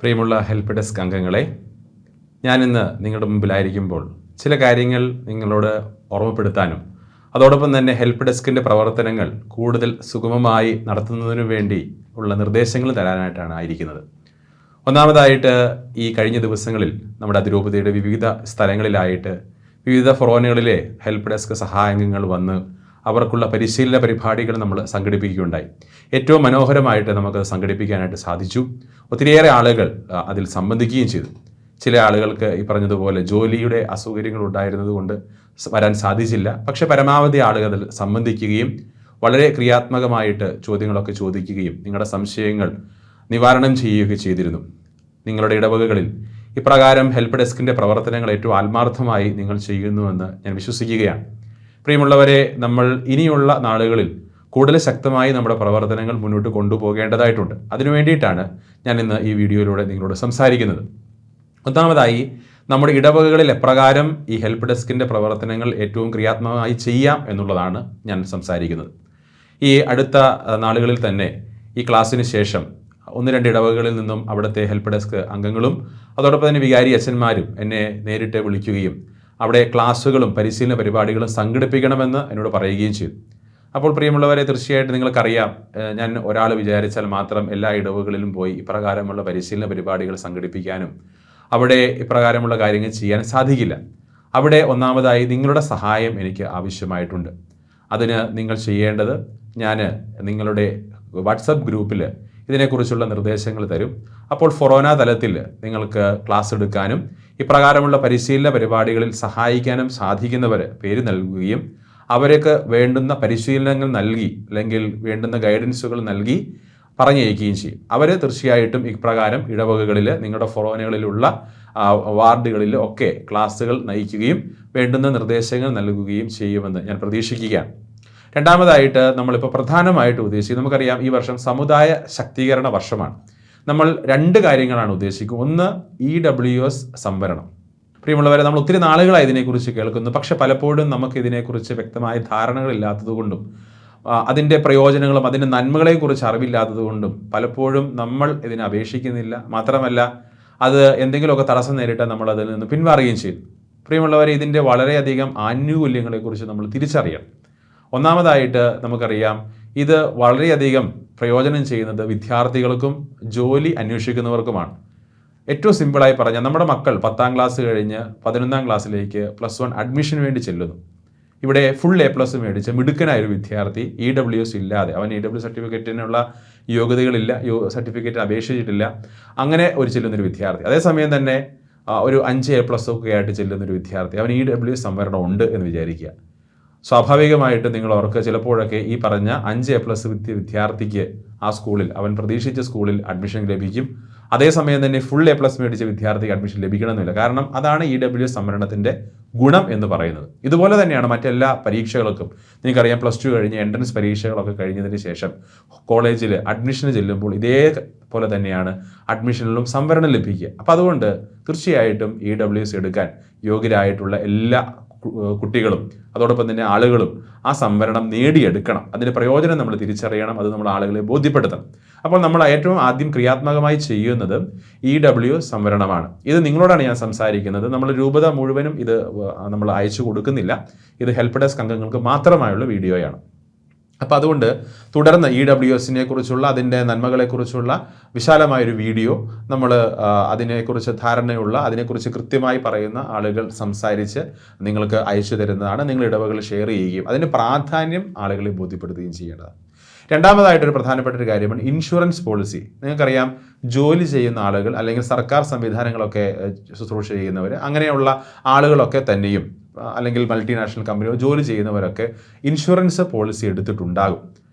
പ്രിയമുള്ള help desk അംഗങ്ങളെ, ഞാനിന്ന് നിങ്ങളുടെ മുമ്പിലായിരിക്കുമ്പോൾ ചില കാര്യങ്ങൾ നിങ്ങളോട് ഓർമ്മപ്പെടുത്താനും അതോടൊപ്പം തന്നെ ഹെൽപ്പ് ഡെസ്കിൻ്റെ പ്രവർത്തനങ്ങൾ കൂടുതൽ സുഗമമായി നടത്തുന്നതിനു വേണ്ടി ഉള്ള നിർദ്ദേശങ്ങൾ തരാനായിട്ടാണ് ആയിരിക്കുന്നത്. ഒന്നാമതായിട്ട്, ഈ കഴിഞ്ഞ ദിവസങ്ങളിൽ നമ്മുടെ അതിരൂപതയുടെ വിവിധ സ്ഥലങ്ങളിലായിട്ട് വിവിധ ഫൊറോനകളിലെ ഹെൽപ്പ് ഡെസ്ക് സഹായങ്ങൾ വന്ന് അവർക്കുള്ള പരിശീലന പരിപാടികൾ നമ്മൾ സംഘടിപ്പിക്കുകയുണ്ടായി. ഏറ്റവും മനോഹരമായിട്ട് നമുക്ക് സംഘടിപ്പിക്കാനായിട്ട് സാധിച്ചു. ഒത്തിരിയേറെ ആളുകൾ അതിൽ സംബന്ധിക്കുകയും ചെയ്തു. ചില ആളുകൾക്ക് ഈ പറഞ്ഞതുപോലെ ജോലിയുടെ അസൗകര്യങ്ങൾ ഉണ്ടായിരുന്നത് കൊണ്ട് വരാൻ സാധിച്ചില്ല. പക്ഷെ പരമാവധി ആളുകൾ അതിൽ സംബന്ധിക്കുകയും വളരെ ക്രിയാത്മകമായിട്ട് ചോദ്യങ്ങളൊക്കെ ചോദിക്കുകയും നിങ്ങളുടെ സംശയങ്ങൾ നിവാരണം ചെയ്യുകയൊക്കെ ചെയ്തിരുന്നു. നിങ്ങളുടെ ഇടവകകളിൽ ഇപ്രകാരം ഹെൽപ്പ് ഡെസ്കിൻ്റെ പ്രവർത്തനങ്ങൾ ഏറ്റവും ആത്മാർത്ഥമായി നിങ്ങൾ ചെയ്യുന്നുവെന്ന് ഞാൻ വിശ്വസിക്കുകയാണ്. പ്രിയമുള്ളവരെ, നമ്മൾ ഇനിയുള്ള നാളുകളിൽ കൂടുതൽ ശക്തമായി നമ്മുടെ പ്രവർത്തനങ്ങൾ മുന്നോട്ട് കൊണ്ടുപോകേണ്ടതായിട്ടുണ്ട്. അതിനു വേണ്ടിയിട്ടാണ് ഞാൻ ഇന്ന് ഈ വീഡിയോയിലൂടെ നിങ്ങളോട് സംസാരിക്കുന്നത്. ഒന്നാമതായി, നമ്മുടെ ഇടവകകളിൽ എപ്രകാരം ഈ ഹെൽപ്പ് ഡെസ്കിൻ്റെ പ്രവർത്തനങ്ങൾ ഏറ്റവും ക്രിയാത്മകമായി ചെയ്യാം എന്നുള്ളതാണ് ഞാൻ സംസാരിക്കുന്നത്. ഈ അടുത്ത നാളുകളിൽ തന്നെ ഈ ക്ലാസ്സിന് ശേഷം 1-2 ഇടവകകളിൽ നിന്നും അവിടുത്തെ ഹെൽപ്പ് ഡെസ്ക് അംഗങ്ങളും അതോടൊപ്പം തന്നെ വികാരി അച്ഛന്മാരും എന്നെ നേരിട്ട് വിളിക്കുകയും അവിടെ ക്ലാസ്സുകളും പരിശീലന പരിപാടികളും സംഘടിപ്പിക്കണമെന്ന് എന്നോട് പറയുകയും ചെയ്തു. അപ്പോൾ പ്രിയമുള്ളവരെ, തീർച്ചയായിട്ടും നിങ്ങൾക്കറിയാം, ഞാൻ ഒരാൾ വിചാരിച്ചാൽ മാത്രം എല്ലാ ഇടവകളിലും പോയി ഇപ്രകാരമുള്ള പരിശീലന പരിപാടികൾ സംഘടിപ്പിക്കാനും അവിടെ ഇപ്രകാരമുള്ള കാര്യങ്ങൾ ചെയ്യാൻ സാധിക്കില്ല. അവിടെ ഒന്നാമതായി നിങ്ങളുടെ സഹായം എനിക്ക് ആവശ്യമായിട്ടുണ്ട്. അതിന് നിങ്ങൾ ചെയ്യേണ്ടത്, ഞാൻ നിങ്ങളുടെ വാട്സപ്പ് ഗ്രൂപ്പിൽ ഇതിനെക്കുറിച്ചുള്ള നിർദ്ദേശങ്ങൾ തരും. അപ്പോൾ ഫൊറോന തലത്തിൽ നിങ്ങൾക്ക് ക്ലാസ് എടുക്കാനും ഇപ്രകാരമുള്ള പരിശീലന പരിപാടികളിൽ സഹായിക്കാനും സാധിക്കുന്നവർ പേര് നൽകുകയും അവർക്ക് വേണ്ടുന്ന പരിശീലനങ്ങൾ നൽകി അല്ലെങ്കിൽ വേണ്ടുന്ന ഗൈഡൻസുകൾ നൽകി പറഞ്ഞയക്കുകയും ചെയ്യും. അവർ തീർച്ചയായിട്ടും ഇപ്രകാരം ഇടവകകളിൽ നിങ്ങളുടെ ഫൊറോനകളിലുള്ള വാർഡുകളിൽ ഒക്കെ ക്ലാസ്സുകൾ നയിക്കുകയും വേണ്ടുന്ന നിർദ്ദേശങ്ങൾ നൽകുകയും ചെയ്യുമെന്ന് ഞാൻ പ്രതീക്ഷിക്കുകയാണ്. രണ്ടാമതായിട്ട്, നമ്മളിപ്പോൾ പ്രധാനമായിട്ട് ഉദ്ദേശിക്കുന്നത്, നമുക്കറിയാം ഈ വർഷം സമുദായ ശാക്തീകരണ വർഷമാണ്. നമ്മൾ 2 കാര്യങ്ങളാണ് ഉദ്ദേശിക്കുന്നത്. ഒന്ന്, EWS സംവരണം. പ്രിയമുള്ളവരെ, നമ്മൾ ഒത്തിരി നാളുകളായി ഇതിനെക്കുറിച്ച് കേൾക്കുന്നു. പക്ഷെ പലപ്പോഴും നമുക്ക് ഇതിനെക്കുറിച്ച് വ്യക്തമായ ധാരണകളില്ലാത്തതുകൊണ്ടും അതിൻ്റെ പ്രയോജനങ്ങളും അതിൻ്റെ നന്മകളെക്കുറിച്ച് അറിവില്ലാത്തതുകൊണ്ടും പലപ്പോഴും നമ്മൾ ഇതിനെ അപേക്ഷിക്കുന്നില്ല. മാത്രമല്ല, അത് എന്തെങ്കിലുമൊക്കെ തടസ്സം നേരിട്ടാൽ നമ്മൾ അതിൽ നിന്ന് പിന്മാറുകയും ചെയ്യും. പ്രിയമുള്ളവരെ, ഇതിൻ്റെ വളരെയധികം ആനുകൂല്യങ്ങളെക്കുറിച്ച് നമ്മൾ തിരിച്ചറിയണം. ഒന്നാമതായിട്ട് നമുക്കറിയാം, ഇത് വളരെയധികം പ്രയോജനം ചെയ്യുന്നത് വിദ്യാർത്ഥികൾക്കും ജോലി അന്വേഷിക്കുന്നവർക്കുമാണ്. ഏറ്റവും സിമ്പിളായി പറഞ്ഞാൽ, നമ്മുടെ മക്കൾ 10ാം ക്ലാസ് കഴിഞ്ഞ് 11ാം ക്ലാസ്സിലേക്ക് +1 അഡ്മിഷന് വേണ്ടി ചെല്ലുന്നു. ഇവിടെ ഫുൾ A+ മേടിച്ച് മിടുക്കനായൊരു വിദ്യാർത്ഥി EWS ഇല്ലാതെ, അവൻ EWS സർട്ടിഫിക്കറ്റിനുള്ള യോഗ്യതകളില്ല, സർട്ടിഫിക്കറ്റ് അപേക്ഷിച്ചിട്ടില്ല, അങ്ങനെ ഒരു ചെല്ലുന്നൊരു വിദ്യാർത്ഥി. അതേസമയം തന്നെ ഒരു 5 A+ ഒക്കെ ആയിട്ട് ചെല്ലുന്നൊരു വിദ്യാർത്ഥി, അവൻ EWS സംവരണം ഉണ്ട് എന്ന് വിചാരിക്കുക. സ്വാഭാവികമായിട്ട് നിങ്ങൾ ഓർക്ക് ചിലപ്പോഴൊക്കെ ഈ പറഞ്ഞ 5 A+ വിദ്യാർത്ഥിക്ക് ആ സ്കൂളിൽ, അവൻ പ്രതീക്ഷിച്ച സ്കൂളിൽ അഡ്മിഷൻ ലഭിക്കും. അതേസമയം തന്നെ ഫുൾ A+ മേടിച്ച വിദ്യാർത്ഥിക്ക് അഡ്മിഷൻ ലഭിക്കണമെന്നില്ല. കാരണം അതാണ് EWS സംവരണത്തിൻ്റെ ഗുണം എന്ന് പറയുന്നത്. ഇതുപോലെ തന്നെയാണ് മറ്റെല്ലാ പരീക്ഷകൾക്കും. നിങ്ങൾക്കറിയാം, +2 കഴിഞ്ഞ് എൻട്രൻസ് പരീക്ഷകളൊക്കെ കഴിഞ്ഞതിന് ശേഷം കോളേജിൽ അഡ്മിഷന് ചെല്ലുമ്പോൾ ഇതേപോലെ തന്നെയാണ് അഡ്മിഷനിലും സംവരണം ലഭിക്കുക. അപ്പോൾ അതുകൊണ്ട് തീർച്ചയായിട്ടും EWS എടുക്കാൻ യോഗ്യരായിട്ടുള്ള എല്ലാ കുട്ടികളും അതോടൊപ്പം തന്നെ ആളുകളും ആ സംവരണം നേടിയെടുക്കണം. അതിൻ്റെ പ്രയോജനം നമ്മൾ തിരിച്ചറിയണം. അത് നമ്മൾ ആളുകളെ ബോധ്യപ്പെടുത്തണം. അപ്പോൾ നമ്മൾ ഏറ്റവും ആദ്യം ക്രിയാത്മകമായി ചെയ്യുന്നത് EWS സംവരണമാണ്. ഇത് നിങ്ങളോടാണ് ഞാൻ സംസാരിക്കുന്നത്. നമ്മൾ രൂപത മുഴുവനും ഇത് നമ്മൾ അയച്ചു കൊടുക്കുന്നില്ല. ഇത് ഹെൽപ്പ് ഡെസ്ക് അംഗങ്ങൾക്ക് മാത്രമായുള്ള വീഡിയോയാണ്. അപ്പോൾ അതുകൊണ്ട് തുടർന്ന് EWSനെ കുറിച്ചുള്ള അതിൻ്റെ നന്മകളെക്കുറിച്ചുള്ള വിശാലമായൊരു വീഡിയോ നമ്മൾ അതിനെക്കുറിച്ച് ധാരണയുള്ള, അതിനെക്കുറിച്ച് കൃത്യമായി പറയുന്ന ആളുകൾ സംസാരിച്ച് നിങ്ങൾക്ക് അയച്ചു തരുന്നതാണ്. നിങ്ങൾ ഇടവകൾ ഷെയർ ചെയ്യുകയും അതിൻ്റെ പ്രാധാന്യം ആളുകളെ ബോധ്യപ്പെടുത്തുകയും ചെയ്യേണ്ടതാണ്. രണ്ടാമതായിട്ടൊരു പ്രധാനപ്പെട്ട ഒരു കാര്യമാണ് ഇൻഷുറൻസ് പോളിസി. നിങ്ങൾക്കറിയാം, ജോലി ചെയ്യുന്ന ആളുകൾ അല്ലെങ്കിൽ സർക്കാർ സംവിധാനങ്ങളൊക്കെ ശുശ്രൂഷ ചെയ്യുന്നവർ, അങ്ങനെയുള്ള ആളുകളൊക്കെ തന്നെയും അല്ലെങ്കിൽ മൾട്ടിനാഷണൽ കമ്പനികൾ ജോലി ചെയ്യുന്നവരൊക്കെ ഇൻഷുറൻസ് പോളിസി എടുത്തിട്ടുണ്ടാകും.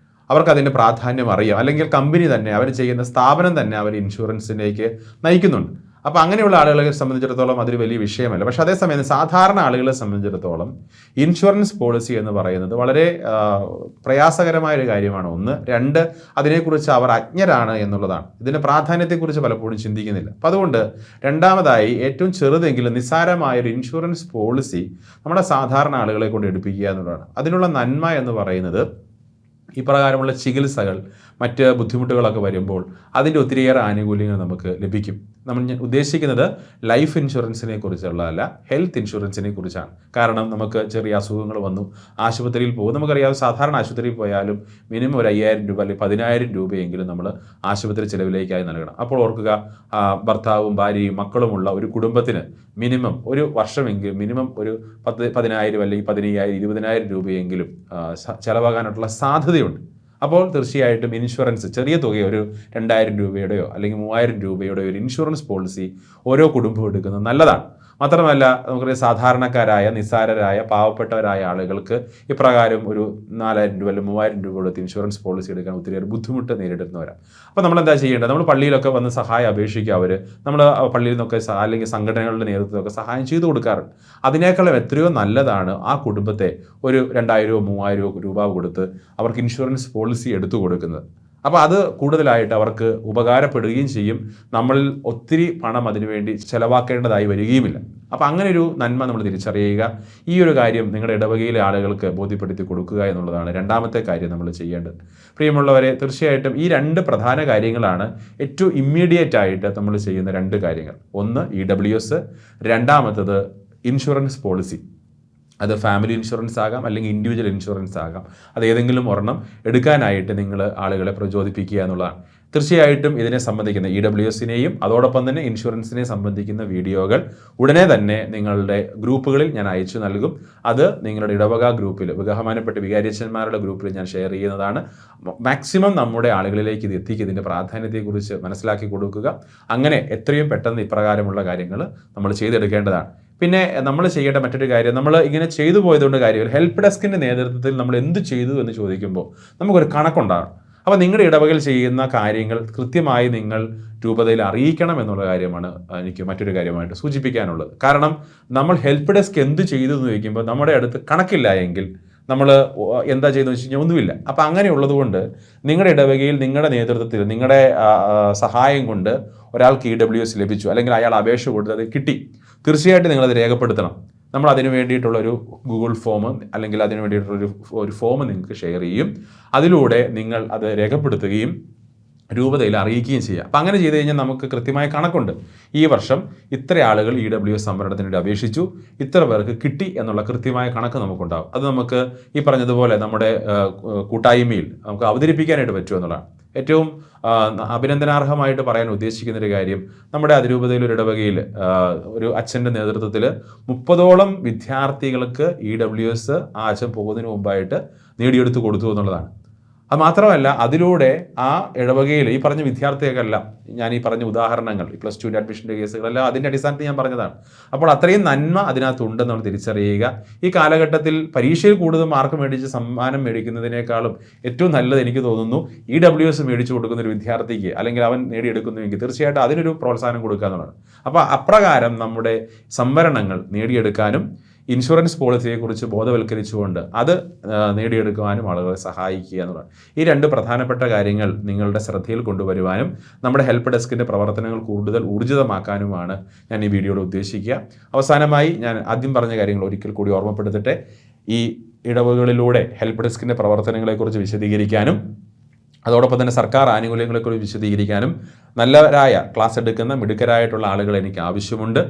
അവർക്ക് അതിൻ്റെ പ്രാധാന്യം അറിയാം. അല്ലെങ്കിൽ കമ്പനി തന്നെ, അവർ ചെയ്യുന്ന സ്ഥാപനം തന്നെ അവർ ഇൻഷുറൻസിലേക്ക് നയിക്കുന്നുണ്ട്. അപ്പോൾ അങ്ങനെയുള്ള ആളുകളെ സംബന്ധിച്ചിടത്തോളം അതൊരു വലിയ വിഷയമല്ല. പക്ഷേ അതേസമയം സാധാരണ ആളുകളെ സംബന്ധിച്ചിടത്തോളം ഇൻഷുറൻസ് പോളിസി എന്ന് പറയുന്നത് വളരെ പ്രയാസകരമായൊരു കാര്യമാണ്. 1. 2, അതിനെക്കുറിച്ച് അവർ അജ്ഞരാണ് എന്നുള്ളതാണ്. ഇതിൻ്റെ പ്രാധാന്യത്തെക്കുറിച്ച് പലപ്പോഴും ചിന്തിക്കുന്നില്ല. അപ്പോൾ അതുകൊണ്ട് രണ്ടാമതായി, ഏറ്റവും ചെറുതെങ്കിലും നിസ്സാരമായൊരു ഇൻഷുറൻസ് പോളിസി നമ്മുടെ സാധാരണ ആളുകളെ കൊണ്ട് എടുപ്പിക്കുക എന്നുള്ളതാണ്. അതിനുള്ള നന്മ എന്ന് പറയുന്നത് ഇപ്രകാരമുള്ള ചികിത്സകൾ മറ്റ് ബുദ്ധിമുട്ടുകളൊക്കെ വരുമ്പോൾ അതിൻ്റെ ഒത്തിരിയേറെ ആനുകൂല്യങ്ങൾ നമുക്ക് ലഭിക്കും. ഞാൻ ഉദ്ദേശിക്കുന്നത് ലൈഫ് ഇൻഷുറൻസിനെ കുറിച്ചുള്ളതല്ല, ഹെൽത്ത് ഇൻഷുറൻസിനെ കുറിച്ചാണ്. കാരണം നമുക്ക് ചെറിയ അസുഖങ്ങൾ വന്നു, ആശുപത്രിയിൽ പോകും. നമുക്കറിയാം, സാധാരണ ആശുപത്രിയിൽ പോയാലും മിനിമം ഒരു 5000 രൂപ അല്ലെങ്കിൽ 10000 രൂപയെങ്കിലും നമ്മൾ ആശുപത്രി ചിലവിലേക്കായി നൽകണം. അപ്പോൾ ഓർക്കുക, ഭർത്താവും ഭാര്യയും മക്കളുമുള്ള ഒരു കുടുംബത്തിന് മിനിമം ഒരു വർഷമെങ്കിലും മിനിമം ഒരു 10,000 അല്ലെങ്കിൽ 15,000 20,000 രൂപയെങ്കിലും ചിലവാകാനുള്ള സാധ്യതയുണ്ട്. അപ്പോൾ തീർച്ചയായിട്ടും ഇൻഷുറൻസ് ചെറിയ തുക, ഒരു 2000 രൂപയുടെയോ അല്ലെങ്കിൽ 3000 രൂപയുടെയോ ഒരു ഇൻഷുറൻസ് പോളിസി ഓരോ കുടുംബവും എടുക്കുന്നത് നല്ലതാണ്. മാത്രമല്ല, നമുക്കറിയാം, സാധാരണക്കാരായ നിസ്സാരരായ പാവപ്പെട്ടവരായ ആളുകൾക്ക് ഇപ്രകാരം ഒരു 4000 രൂപ അല്ലെങ്കിൽ 3000 രൂപ കൊടുത്ത് ഇൻഷുറൻസ് പോളിസി എടുക്കാൻ ഒത്തിരിയേറെ ബുദ്ധിമുട്ട് നേരിടുന്നവരാണ്. അപ്പോൾ നമ്മൾ എന്താ ചെയ്യേണ്ടത്? നമ്മൾ പള്ളിയിലൊക്കെ വന്ന് സഹായം അപേക്ഷിക്കുക. നമ്മൾ പള്ളിയിൽ നിന്നൊക്കെ അല്ലെങ്കിൽ സംഘടനകളുടെ നേതൃത്വമൊക്കെ സഹായം ചെയ്തു കൊടുക്കാറുണ്ട്. അതിനേക്കാളും എത്രയോ നല്ലതാണ് ആ കുടുംബത്തെ ഒരു 2000 3000 രൂപ കൊടുത്ത് അവർക്ക് ഇൻഷുറൻസ് പോളിസി എടുത്തു കൊടുക്കുന്നത്. അപ്പോൾ അത് കൂടുതലായിട്ട് അവർക്ക് ഉപകാരപ്പെടുകയും ചെയ്യും. നമ്മളിൽ ഒത്തിരി പണം അതിനുവേണ്ടി ചിലവാക്കേണ്ടതായി വരികയുമില്ല. അപ്പോൾ അങ്ങനെ ഒരു നന്മ നമ്മൾ തിരിച്ചറിയുക. ഈ ഒരു കാര്യം നിങ്ങളുടെ ഇടവകയിലെ ആളുകൾക്ക് ബോധ്യപ്പെടുത്തി കൊടുക്കുക എന്നുള്ളതാണ് രണ്ടാമത്തെ കാര്യം നമ്മൾ ചെയ്യേണ്ടത്. പ്രിയമുള്ളവരെ, തീർച്ചയായിട്ടും ഈ 2 പ്രധാന കാര്യങ്ങളാണ് ഏറ്റവും ഇമ്മീഡിയറ്റ് ആയിട്ട് നമ്മൾ ചെയ്യുന്ന 2 കാര്യങ്ങൾ. ഒന്ന് EWS, രണ്ടാമത്തത് ഇൻഷുറൻസ് പോളിസി. അത് ഫാമിലി ഇൻഷുറൻസ് ആകാം അല്ലെങ്കിൽ ഇൻഡിവിജ്വൽ ഇൻഷുറൻസ് ആകാം. അത് ഏതെങ്കിലും ഒരെണ്ണം എടുക്കാനായിട്ട് നിങ്ങൾ ആളുകളെ പ്രചോദിപ്പിക്കുക എന്നുള്ളതാണ്. തീർച്ചയായിട്ടും ഇതിനെ സംബന്ധിക്കുന്ന EWSനെയും അതോടൊപ്പം തന്നെ ഇൻഷുറൻസിനെ സംബന്ധിക്കുന്ന വീഡിയോകൾ ഉടനെ തന്നെ നിങ്ങളുടെ ഗ്രൂപ്പുകളിൽ ഞാൻ അയച്ചു നൽകും. അത് നിങ്ങളുടെ ഇടവക ഗ്രൂപ്പിൽ, ബഹുമാനപ്പെട്ട വികാരിയച്ചന്മാരുടെ ഗ്രൂപ്പിൽ ഞാൻ ഷെയർ ചെയ്യുന്നതാണ്. മാക്സിമം നമ്മുടെ ആളുകളിലേക്ക് ഇത് എത്തിക്കുക, ഇതിൻ്റെ പ്രാധാന്യത്തെക്കുറിച്ച് മനസ്സിലാക്കി കൊടുക്കുക. അങ്ങനെ എത്രയും പെട്ടെന്ന് ഇപ്രകാരമുള്ള കാര്യങ്ങൾ നമ്മൾ ചെയ്തെടുക്കേണ്ടതാണ്. പിന്നെ നമ്മൾ ചെയ്യേണ്ട മറ്റൊരു കാര്യം, നമ്മൾ ഇങ്ങനെ ചെയ്തു പോയതുകൊണ്ട് കാര്യമില്ല. ഹെൽപ്പ് ഡെസ്കിൻ്റെ നേതൃത്വത്തിൽ നമ്മൾ എന്ത് ചെയ്തു എന്ന് ചോദിക്കുമ്പോൾ നമുക്കൊരു കണക്കുണ്ടാകും. അപ്പോൾ നിങ്ങളുടെ ഇടവകയിൽ ചെയ്യുന്ന കാര്യങ്ങൾ കൃത്യമായി നിങ്ങൾ രൂപതയിൽ അറിയിക്കണം എന്നുള്ള കാര്യമാണ് എനിക്ക് മറ്റൊരു കാര്യമായിട്ട് സൂചിപ്പിക്കാനുള്ളത്. കാരണം നമ്മൾ ഹെൽപ്പ് ഡെസ്ക് എന്ത് ചെയ്തു എന്ന് ചോദിക്കുമ്പോൾ നമ്മുടെ അടുത്ത് കണക്കില്ല എങ്കിൽ നമ്മൾ എന്താ ചെയ്യുന്നത് വെച്ച് കഴിഞ്ഞാൽ ഒന്നുമില്ല. അപ്പം അങ്ങനെയുള്ളത് കൊണ്ട് നിങ്ങളുടെ ഇടവകയിൽ നിങ്ങളുടെ നേതൃത്വത്തിൽ നിങ്ങളുടെ സഹായം കൊണ്ട് ഒരാൾക്ക് EWS ലഭിച്ചു, അല്ലെങ്കിൽ അയാൾ അപേക്ഷ കൊടുത്തത് കിട്ടി, തീർച്ചയായിട്ടും നിങ്ങളത് രേഖപ്പെടുത്തണം. നമ്മൾ അതിന് വേണ്ടിയിട്ടുള്ളൊരു ഗൂഗിൾ ഫോം അല്ലെങ്കിൽ അതിന് വേണ്ടിയിട്ടുള്ളൊരു ഫോം നിങ്ങൾക്ക് ഷെയർ ചെയ്യും. അതിലൂടെ നിങ്ങൾ അത് രേഖപ്പെടുത്തുകയും രൂപതയിൽ അറിയിക്കുകയും ചെയ്യുക. അപ്പം അങ്ങനെ ചെയ്ത് കഴിഞ്ഞാൽ നമുക്ക് കൃത്യമായ കണക്കുണ്ട്. ഈ വർഷം ഇത്ര ആളുകൾ EWS സംവരണത്തിന് വേണ്ടി അപേക്ഷിച്ചു, ഇത്ര പേർക്ക് കിട്ടി എന്നുള്ള കൃത്യമായ കണക്ക് നമുക്കുണ്ടാകും. അത് നമുക്ക് ഈ പറഞ്ഞതുപോലെ നമ്മുടെ കൂട്ടായ്മയിൽ നമുക്ക് അവതരിപ്പിക്കാനായിട്ട് പറ്റുമെന്നുള്ളതാണ്. ഏറ്റവും അഭിനന്ദനാർഹമായിട്ട് പറയാൻ ഉദ്ദേശിക്കുന്നൊരു കാര്യം, നമ്മുടെ അതിരൂപതയിൽ ഒരു ഇടവകയിൽ ഒരു അച്ഛൻ്റെ നേതൃത്വത്തിൽ 30ഓളം വിദ്യാർത്ഥികൾക്ക് EWS ആ അച്ഛൻ പോകുന്നതിന് മുമ്പായിട്ട് നേടിയെടുത്ത് കൊടുത്തു എന്നുള്ളതാണ്. അത് മാത്രമല്ല, അതിലൂടെ ആ ഇടവകയിൽ ഈ പറഞ്ഞ വിദ്യാർത്ഥികൾക്കെല്ലാം, ഞാൻ ഈ പറഞ്ഞ ഉദാഹരണങ്ങൾ, ഈ +2 അഡ്മിഷൻ്റെ കേസുകളെല്ലാം അതിൻ്റെ അടിസ്ഥാനത്തിൽ ഞാൻ പറഞ്ഞതാണ്. അപ്പോൾ അത്രയും നന്മ അതിനകത്തുണ്ടെന്ന് നമ്മൾ തിരിച്ചറിയുക. ഈ കാലഘട്ടത്തിൽ പരീക്ഷയിൽ കൂടുതൽ മാർക്ക് മേടിച്ച് സമ്മാനം മേടിക്കുന്നതിനേക്കാളും ഏറ്റവും നല്ലത് എനിക്ക് തോന്നുന്നു EWS മേടിച്ചു കൊടുക്കുന്ന ഒരു വിദ്യാർത്ഥിക്ക്, അല്ലെങ്കിൽ അവൻ നേടിയെടുക്കുന്നുവെങ്കിൽ തീർച്ചയായിട്ടും അതിനൊരു പ്രോത്സാഹനം കൊടുക്കുക എന്നുള്ളതാണ്. അപ്പോൾ അപ്രകാരം നമ്മുടെ സംവരണങ്ങൾ നേടിയെടുക്കാനും ഇൻഷുറൻസ് പോളിസിയെക്കുറിച്ച് ബോധവൽക്കരിച്ചുകൊണ്ട് അത് നേടിയെടുക്കുവാനും ആളുകളെ സഹായിക്കുക എന്നുള്ളതാണ്. ഈ 2 പ്രധാനപ്പെട്ട കാര്യങ്ങൾ നിങ്ങളുടെ ശ്രദ്ധയിൽ കൊണ്ടുവരുവാനും നമ്മുടെ ഹെൽപ്പ് ഡെസ്കിൻ്റെ പ്രവർത്തനങ്ങൾ കൂടുതൽ ഊർജിതമാക്കാനുമാണ് ഞാൻ ഈ വീഡിയോയിൽ ഉദ്ദേശിക്കുക. അവസാനമായി ഞാൻ ആദ്യം പറഞ്ഞ കാര്യങ്ങൾ ഒരിക്കൽ കൂടി ഓർമ്മപ്പെടുത്തട്ടെ. ഈ ഇടവുകളിലൂടെ ഹെൽപ്പ് ഡെസ്കിൻ്റെ പ്രവർത്തനങ്ങളെക്കുറിച്ച് വിശദീകരിക്കാനും അതോടൊപ്പം തന്നെ സർക്കാർ ആനുകൂല്യങ്ങളെക്കുറിച്ച് വിശദീകരിക്കാനും നല്ലവരായ ക്ലാസ് എടുക്കുന്ന മിടുക്കരായിട്ടുള്ള ആളുകൾ എനിക്ക് ആവശ്യമുണ്ട്.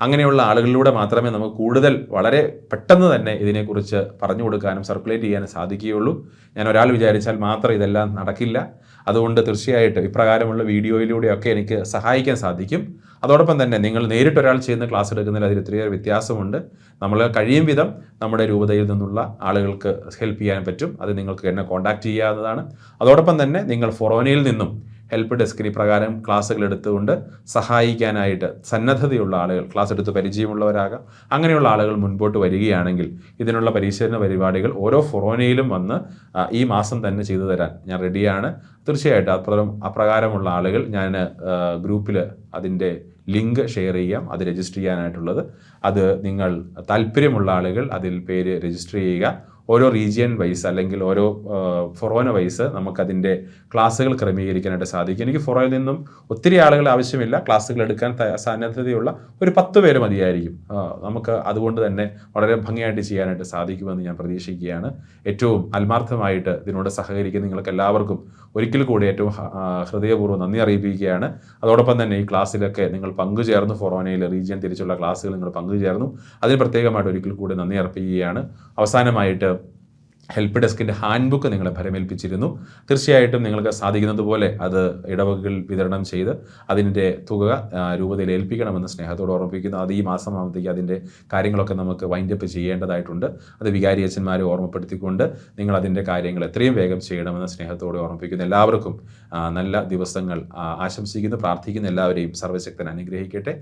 അങ്ങനെയുള്ള ആളുകളിലൂടെ മാത്രമേ നമുക്ക് കൂടുതൽ വളരെ പെട്ടെന്ന് തന്നെ ഇതിനെക്കുറിച്ച് പറഞ്ഞു കൊടുക്കാനും സർക്കുലേറ്റ് ചെയ്യാനും സാധിക്കുകയുള്ളൂ. ഞാൻ ഒരാൾ വിചാരിച്ചാൽ മാത്രം ഇതെല്ലാം നടക്കില്ല. അതുകൊണ്ട് തീർച്ചയായിട്ടും ഇപ്രകാരമുള്ള വീഡിയോയിലൂടെയൊക്കെ എനിക്ക് സഹായിക്കാൻ സാധിക്കും. അതോടൊപ്പം തന്നെ നിങ്ങൾ നേരിട്ടൊരാൾ ചെയ്യുന്ന ക്ലാസ് എടുക്കുന്നതിൽ അതിൽ ഒത്തിരിയേറെ വ്യത്യാസമുണ്ട്. നമ്മൾ കഴിയും വിധം നമ്മുടെ രൂപതയിൽ നിന്നുള്ള ആളുകൾക്ക് ഹെൽപ്പ് ചെയ്യാൻ പറ്റും. അത് നിങ്ങൾക്ക് എന്നെ കോൺടാക്റ്റ് ചെയ്യാവുന്നതാണ്. അതോടൊപ്പം തന്നെ നിങ്ങൾ ഫൊറോനയിൽ നിന്നും ഹെൽപ്പ് ഡെസ്കിന് പ്രകാരം ക്ലാസ്സുകൾ എടുത്തുകൊണ്ട് സഹായിക്കാനായിട്ട് സന്നദ്ധതയുള്ള ആളുകൾ, ക്ലാസ് എടുത്ത് പരിചയമുള്ളവരാകാം, അങ്ങനെയുള്ള ആളുകൾ മുൻപോട്ട് വരികയാണെങ്കിൽ ഇതിനുള്ള പരിശീലന പരിപാടികൾ ഓരോ ഫൊറോനയിലും വന്ന് ഈ മാസം തന്നെ ചെയ്തു തരാൻ ഞാൻ റെഡിയാണ്. തീർച്ചയായിട്ടും അപ്രകാരമുള്ള ആളുകൾ ഞാൻ ഗ്രൂപ്പിൽ അതിൻ്റെ ലിങ്ക് ഷെയർ ചെയ്യാം. അത് രജിസ്റ്റർ ചെയ്യാനായിട്ടുള്ളത്, അത് നിങ്ങൾ താല്പര്യമുള്ള ആളുകൾ അതിൽ പേര് രജിസ്റ്റർ ചെയ്യുക. ഓരോ റീജിയൻ വൈസ് അല്ലെങ്കിൽ ഓരോ ഫൊറോന വൈസ് നമുക്കതിൻ്റെ ക്ലാസ്സുകൾ ക്രമീകരിക്കാനായിട്ട് സാധിക്കും. എനിക്ക് ഫൊറോയിൽ നിന്നും ഒത്തിരി ആളുകൾ ആവശ്യമില്ല, ക്ലാസ്സുകൾ എടുക്കാൻ സന്നദ്ധതയുള്ള ഒരു 10 പേര് മതിയായിരിക്കും. നമുക്ക് അതുകൊണ്ട് തന്നെ വളരെ ഭംഗിയായിട്ട് ചെയ്യാനായിട്ട് സാധിക്കുമെന്ന് ഞാൻ പ്രതീക്ഷിക്കുകയാണ്. ഏറ്റവും ആത്മാർത്ഥമായിട്ട് ഇതിനോട് സഹകരിക്കുന്ന നിങ്ങൾക്ക് എല്ലാവർക്കും ഒരിക്കൽ കൂടി ഏറ്റവും ഹൃദയപൂർവ്വം നന്ദി അറിയിപ്പിക്കുകയാണ്. അതോടൊപ്പം തന്നെ ഈ ക്ലാസ്സിലൊക്കെ നിങ്ങൾ പങ്കുചേർന്നു, ഫൊറോനയിൽ റീജിയൻ തിരിച്ചുള്ള ക്ലാസ്സുകൾ നിങ്ങൾ പങ്കുചേർന്നു, അതിന് പ്രത്യേകമായിട്ട് ഒരിക്കൽ കൂടി നന്ദി അർപ്പിക്കുകയാണ്. അവസാനമായിട്ട് ഹെൽപ്പ് ഡെസ്കിൻ്റെ ഹാൻഡ് ബുക്ക് നിങ്ങളെ ഫലമേൽപ്പിച്ചിരുന്നു. തീർച്ചയായിട്ടും നിങ്ങൾക്ക് സാധിക്കുന്നത് പോലെ അത് ഇടവകകൾ വിതരണം ചെയ്ത് അതിൻ്റെ തുക രൂപതയിൽ ഏൽപ്പിക്കണമെന്ന് സ്നേഹത്തോട് ഓർമ്മിപ്പിക്കുന്നു. അത് ഈ മാസമാകുമ്പോഴത്തേക്ക് അതിൻ്റെ കാര്യങ്ങളൊക്കെ നമുക്ക് വൈൻഡപ്പ് ചെയ്യേണ്ടതായിട്ടുണ്ട്. അത് വികാരി അച്ഛന്മാരെ ഓർമ്മപ്പെടുത്തിക്കൊണ്ട് നിങ്ങൾ അതിൻ്റെ കാര്യങ്ങൾ എത്രയും വേഗം ചെയ്യണമെന്ന് സ്നേഹത്തോടെ ഓർമ്മിപ്പിക്കുന്നു. എല്ലാവർക്കും നല്ല ദിവസങ്ങൾ ആശംസിക്കുന്നു, പ്രാർത്ഥിക്കുന്ന എല്ലാവരെയും സർവ്വശക്തൻ അനുഗ്രഹിക്കട്ടെ.